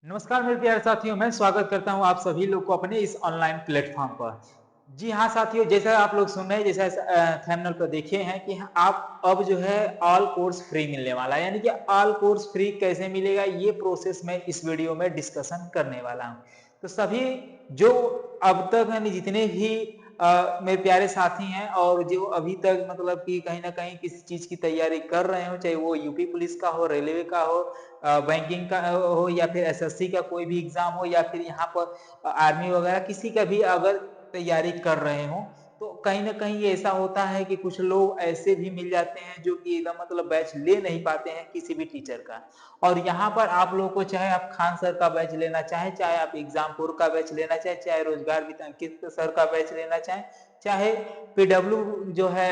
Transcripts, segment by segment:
नमस्कार मेरे प्यारे साथियों, मैं स्वागत करता हूं आप सभी लोग को अपने इस ऑनलाइन प्लेटफॉर्म पर। जी हाँ साथियों, जैसा आप लोग सुन रहे हैं, जैसा थंबनेल पर देखे हैं कि आप अब जो है ऑल कोर्स फ्री मिलने वाला है। यानी कि ऑल कोर्स फ्री कैसे मिलेगा, ये प्रोसेस मैं इस वीडियो में डिस्कशन करने वाला हूँ। तो सभी जो अब तक यानी जितने भी मेरे प्यारे साथी हैं और जो अभी तक मतलब कि कहीं ना कहीं किसी चीज की तैयारी कर रहे हो, चाहे वो यूपी पुलिस का हो, रेलवे का हो, बैंकिंग का हो, या फिर एसएससी का कोई भी एग्जाम हो, या फिर यहाँ पर आर्मी वगैरह किसी का भी अगर तैयारी कर रहे हो, तो कहीं ना कहीं ये ऐसा होता है कि कुछ लोग ऐसे भी मिल जाते हैं जो कि एकदम मतलब बैच ले नहीं पाते हैं किसी भी टीचर का। और यहाँ पर आप लोगों को, चाहे आप खान सर का बैच लेना चाहे, चाहे आप एग्जामपुर का बैच लेना चाहे, चाहे रोजगार विद अंकित सर का बैच लेना चाहे, चाहे पीडब्ल्यू जो है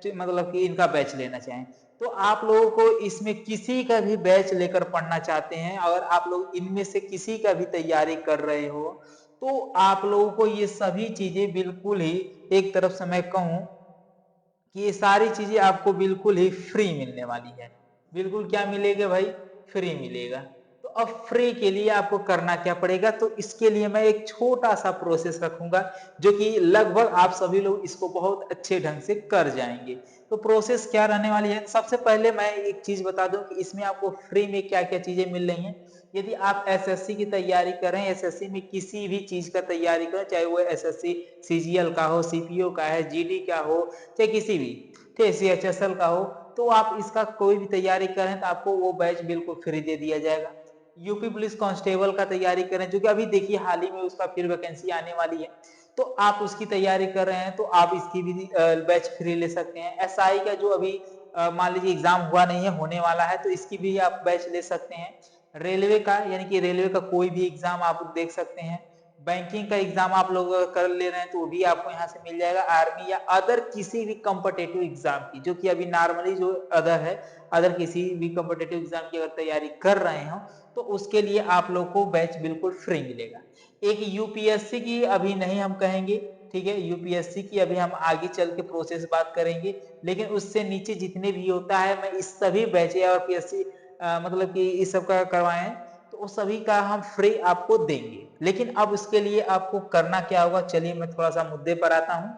मतलब कि इनका बैच लेना चाहे, तो आप लोगों को इसमें किसी का भी बैच लेकर पढ़ना चाहते हैं, अगर आप लोग इनमें से किसी का भी तैयारी कर रहे हो, तो आप लोगों को ये सभी चीजें बिल्कुल ही, एक तरफ से मैं कहूं कि ये सारी चीजें आपको बिल्कुल ही फ्री मिलने वाली है। बिल्कुल क्या मिलेगा भाई? फ्री मिलेगा। तो अब फ्री के लिए आपको करना क्या पड़ेगा, तो इसके लिए मैं एक छोटा सा प्रोसेस रखूंगा जो कि लगभग आप सभी लोग इसको बहुत अच्छे ढंग से कर जाएंगे। तो प्रोसेस क्या रहने वाली है, सबसे पहले मैं एक चीज बता दूं कि इसमें आपको फ्री में क्या क्या चीजें मिल रही हैं। यदि आप एसएससी की तैयारी करें, एसएससी में किसी भी चीज का तैयारी करें, चाहे वो एसएससी सीजीएल का हो, सीपीओ का है, जीडी का हो, चाहे किसी भी, ठीक है, सीएचएसएल का हो, तो आप इसका कोई भी तैयारी करें तो आपको वो बैच बिल्कुल फ्री दे दिया जाएगा। यूपी पुलिस कांस्टेबल का तैयारी करें, जो कि अभी देखिए हाल ही में उसका फिर वैकेंसी आने वाली है, तो आप उसकी तैयारी कर रहे हैं तो आप इसकी भी बैच फ्री ले सकते हैं। एसआई का जो अभी मान लीजिए एग्जाम हुआ नहीं है, होने वाला है, तो इसकी भी आप बैच ले सकते हैं। रेलवे का, यानी कि रेलवे का कोई भी एग्जाम आप देख सकते हैं। बैंकिंग का एग्जाम आप लोग कर ले रहे हैं तो वो भी आपको यहाँ से मिल जाएगा। आर्मी या अदर किसी भी कॉम्पिटेटिव एग्जाम की, जो कि अभी नॉर्मली जो अदर है, अदर किसी भी कॉम्पिटेटिव एग्जाम की अगर तैयारी कर रहे हो, तो उसके लिए आप लोग को बैच बिल्कुल फ्री मिलेगा। एक यूपीएससी की अभी नहीं हम कहेंगे, ठीक है, यूपीएससी की अभी हम आगे चल के प्रोसेस बात करेंगे, लेकिन उससे नीचे जितने भी होता है, मैं इस सभी बैच और पीएससी मतलब कि इस सब का करवाएं, तो उस सभी का हम फ्री आपको देंगे। लेकिन अब इसके लिए आपको करना क्या होगा, चलिए मैं थोड़ा सा मुद्दे पर आता हूं,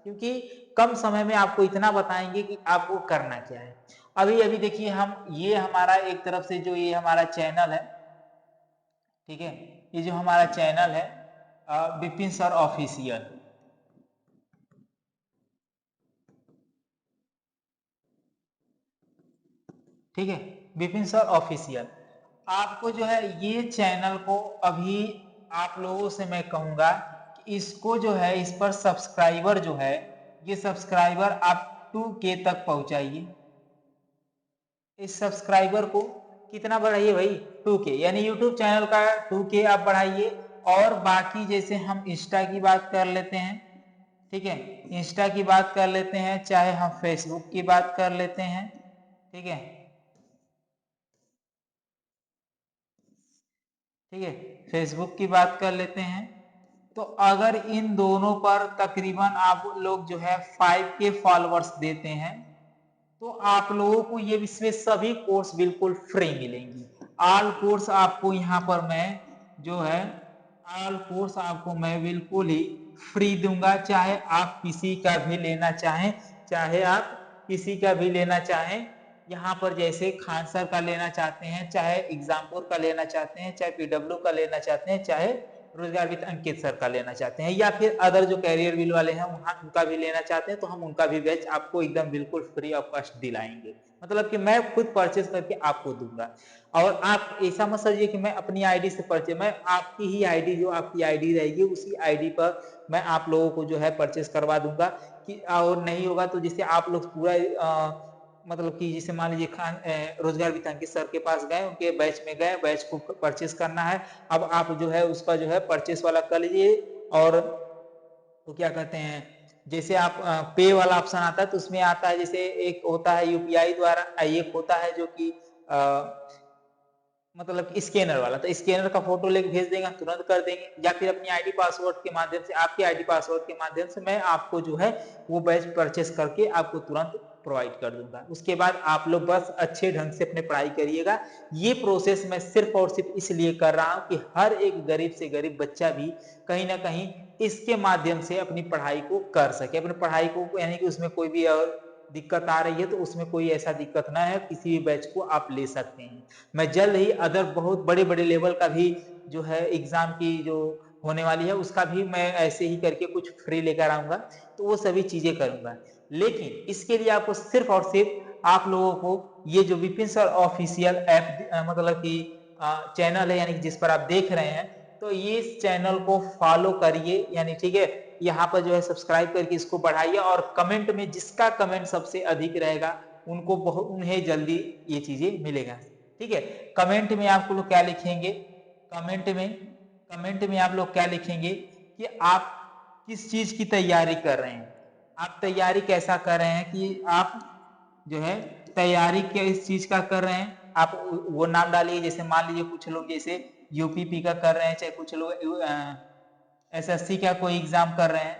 क्योंकि कम समय में आपको इतना बताएंगे कि आपको करना क्या है। अभी अभी देखिए, हम ये हमारा एक तरफ से जो ये हमारा चैनल है, ठीक है, ये जो हमारा चैनल है विपिन सर ऑफिशियल, ठीक है, विपिन सर ऑफिशियल, आपको जो है ये चैनल को अभी आप लोगों से मैं कहूंगा कि इसको जो है, इस पर सब्सक्राइबर जो है, ये सब्सक्राइबर आप 2K तक पहुंचाइए। इस सब्सक्राइबर को कितना बढ़ाइए भाई? 2K, यानी यूट्यूब चैनल का 2K आप बढ़ाइए। और बाकी जैसे हम इंस्टा की बात कर लेते हैं, ठीक है, इंस्टा की बात कर लेते हैं, चाहे हम फेसबुक की बात कर लेते हैं, ठीक है, ठीक है, फेसबुक की बात कर लेते हैं, तो अगर इन दोनों पर तकरीबन आप लोग जो है 5K फॉलोअर्स देते हैं, तो आप लोगों को ये इसमें सभी कोर्स बिल्कुल फ्री मिलेंगी। ऑल कोर्स आपको यहाँ पर मैं जो है, ऑल कोर्स आपको मैं बिल्कुल ही फ्री दूंगा, चाहे आप किसी का भी लेना चाहें, चाहे आप किसी का भी लेना चाहें। यहाँ पर जैसे खान सर का लेना चाहते हैं, चाहे एग्जामपुर का लेना चाहते हैं, चाहे पीडब्ल्यू का लेना चाहते हैं, चाहे रोजगार विद अंकित सर का लेना चाहते हैं, या फिर अदर जो कैरियर बिल वाले हैं वहां उनका भी लेना चाहते हैं, तो हम उनका भी बैच आपको एकदम बिल्कुल फ्री ऑफ कॉस्ट दिलाएंगे। मतलब कि मैं खुद परचेज करके आपको दूंगा। और आप ऐसा मत समझिए कि मैं अपनी आईडी से परचेज, मैं आपकी ही आईडी, जो आपकी आईडी रहेगी उसी आईडी पर मैं आप लोगों को जो है परचेज करवा दूंगा। कि और नहीं होगा तो जिससे आप लोग पूरा मतलब कि जैसे मान लीजिए खान रोजगार वितान सर के पास गए, उनके बैच में गए, बैच को परचेस करना है, अब आप जो है उसका जो है परचेस वाला कर लीजिए। और तो क्या कहते हैं, जैसे आप पे वाला ऑप्शन आता है, तो उसमें आता है, जैसे एक होता है यूपीआई द्वारा, एक होता है जो कि मतलब कि स्कैनर वाला, तो स्कैनर का फोटो लेके भेज देंगे, तुरंत कर देंगे, या फिर अपनी आईडी पासवर्ड के माध्यम से, आपके आईडी पासवर्ड के माध्यम से मैं आपको जो है वो बैच परचेस करके आपको तुरंत प्रोवाइड कर दूंगा। उसके बाद आप लोग बस अच्छे ढंग से अपने पढ़ाई करिएगा। ये प्रोसेस मैं सिर्फ और सिर्फ इसलिए कर रहा हूँ कि हर एक गरीब से गरीब बच्चा भी कहीं ना कहीं इसके माध्यम से अपनी पढ़ाई को कर सके, अपनी पढ़ाई को, यानी कि उसमें कोई भी और दिक्कत आ रही है तो उसमें कोई ऐसा दिक्कत ना है, किसी भी बैच को आप ले सकते हैं। मैं जल्द ही अदर बहुत बड़े बड़े लेवल का भी जो है एग्जाम की जो होने वाली है उसका भी मैं ऐसे ही करके कुछ फ्री लेकर आऊंगा, तो वो सभी चीजें करूंगा। लेकिन इसके लिए आपको सिर्फ और सिर्फ आप लोगों को ये जो विपिन सर ऑफिशियल ऐप मतलब कि चैनल है, यानी कि जिस पर आप देख रहे हैं, तो ये इस चैनल को फॉलो करिए, यानी ठीक है, यहाँ पर जो है सब्सक्राइब करके इसको बढ़ाइए, और कमेंट में जिसका कमेंट सबसे अधिक रहेगा उनको उन्हें जल्दी ये चीजें मिलेगा। ठीक है, कमेंट में आप लोग क्या लिखेंगे, कमेंट में आप लोग क्या लिखेंगे कि आप किस चीज की तैयारी कर रहे हैं, आप तैयारी कैसा कर रहे हैं, कि आप जो है तैयारी किस चीज का कर रहे हैं, आप वो नाम डालिए। जैसे मान लीजिए कुछ लोग जैसे यूपीपी का कर रहे हैं, चाहे कुछ लोग एसएससी का कोई एग्जाम कर रहे हैं,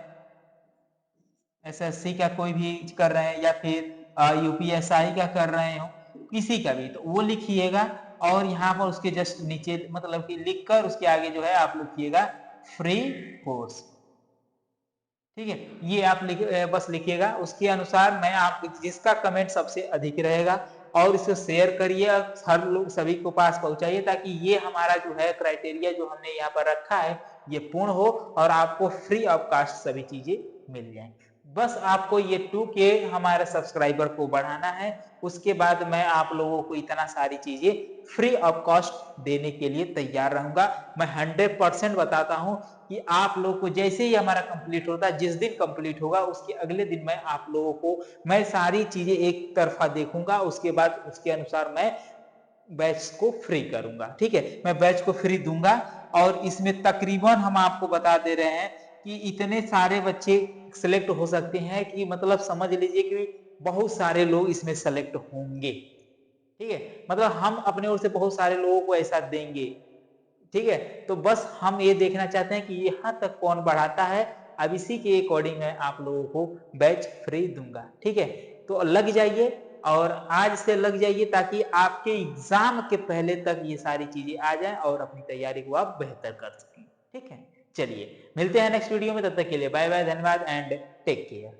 एसएससी का कोई भी कर रहे हैं, या फिर यूपीएसआई का कर रहे हो, किसी का भी, तो वो लिखिएगा। और यहाँ पर उसके जस्ट नीचे मतलब कि लिखकर उसके आगे जो है आप लिखिएगा फ्री कोर्स। ठीक है, ये आप बस लिखिएगा, उसके अनुसार मैं आप जिसका कमेंट सबसे अधिक रहेगा, और इसको शेयर करिए, हर लोग सभी को पास पहुंचाइए, ताकि ये हमारा जो है क्राइटेरिया जो हमने यहाँ पर रखा है ये पूर्ण हो और आपको फ्री ऑफ कास्ट सभी चीजें मिल जाएं। बस आपको ये 2K हमारे सब्सक्राइबर को बढ़ाना है, उसके बाद मैं आप लोगों को इतना सारी चीजें फ्री ऑफ कॉस्ट देने के लिए तैयार रहूंगा। मैं 100% बताता हूं कि आप लोग को जैसे ही हमारा कंप्लीट होता है, जिस दिन कंप्लीट होगा उसके अगले दिन मैं आप लोगों को मैं सारी चीजें एक तरफा देखूंगा, उसके बाद उसके अनुसार मैं बैच को फ्री करूंगा। ठीक है, मैं बैच को फ्री दूंगा, और इसमें तकरीबन हम आपको बता दे रहे हैं कि इतने सारे बच्चे सिलेक्ट हो सकते हैं कि मतलब समझ लीजिए कि बहुत सारे लोग इसमें सेलेक्ट होंगे। ठीक है, मतलब हम अपने ओर से बहुत सारे लोगों को ऐसा देंगे। ठीक है, तो बस हम ये देखना चाहते हैं कि यहाँ तक कौन बढ़ाता है। अब इसी के अकॉर्डिंग मैं आप लोगों को बैच फ्री दूंगा। ठीक है, तो लग जाइए, और आज से लग जाइए, ताकि आपके एग्जाम के पहले तक ये सारी चीजें आ जाएं और अपनी तैयारी को आप बेहतर कर सकें। ठीक है, चलिए मिलते हैं नेक्स्ट वीडियो में, तब तक के लिए बाय बाय, धन्यवाद एंड टेक केयर।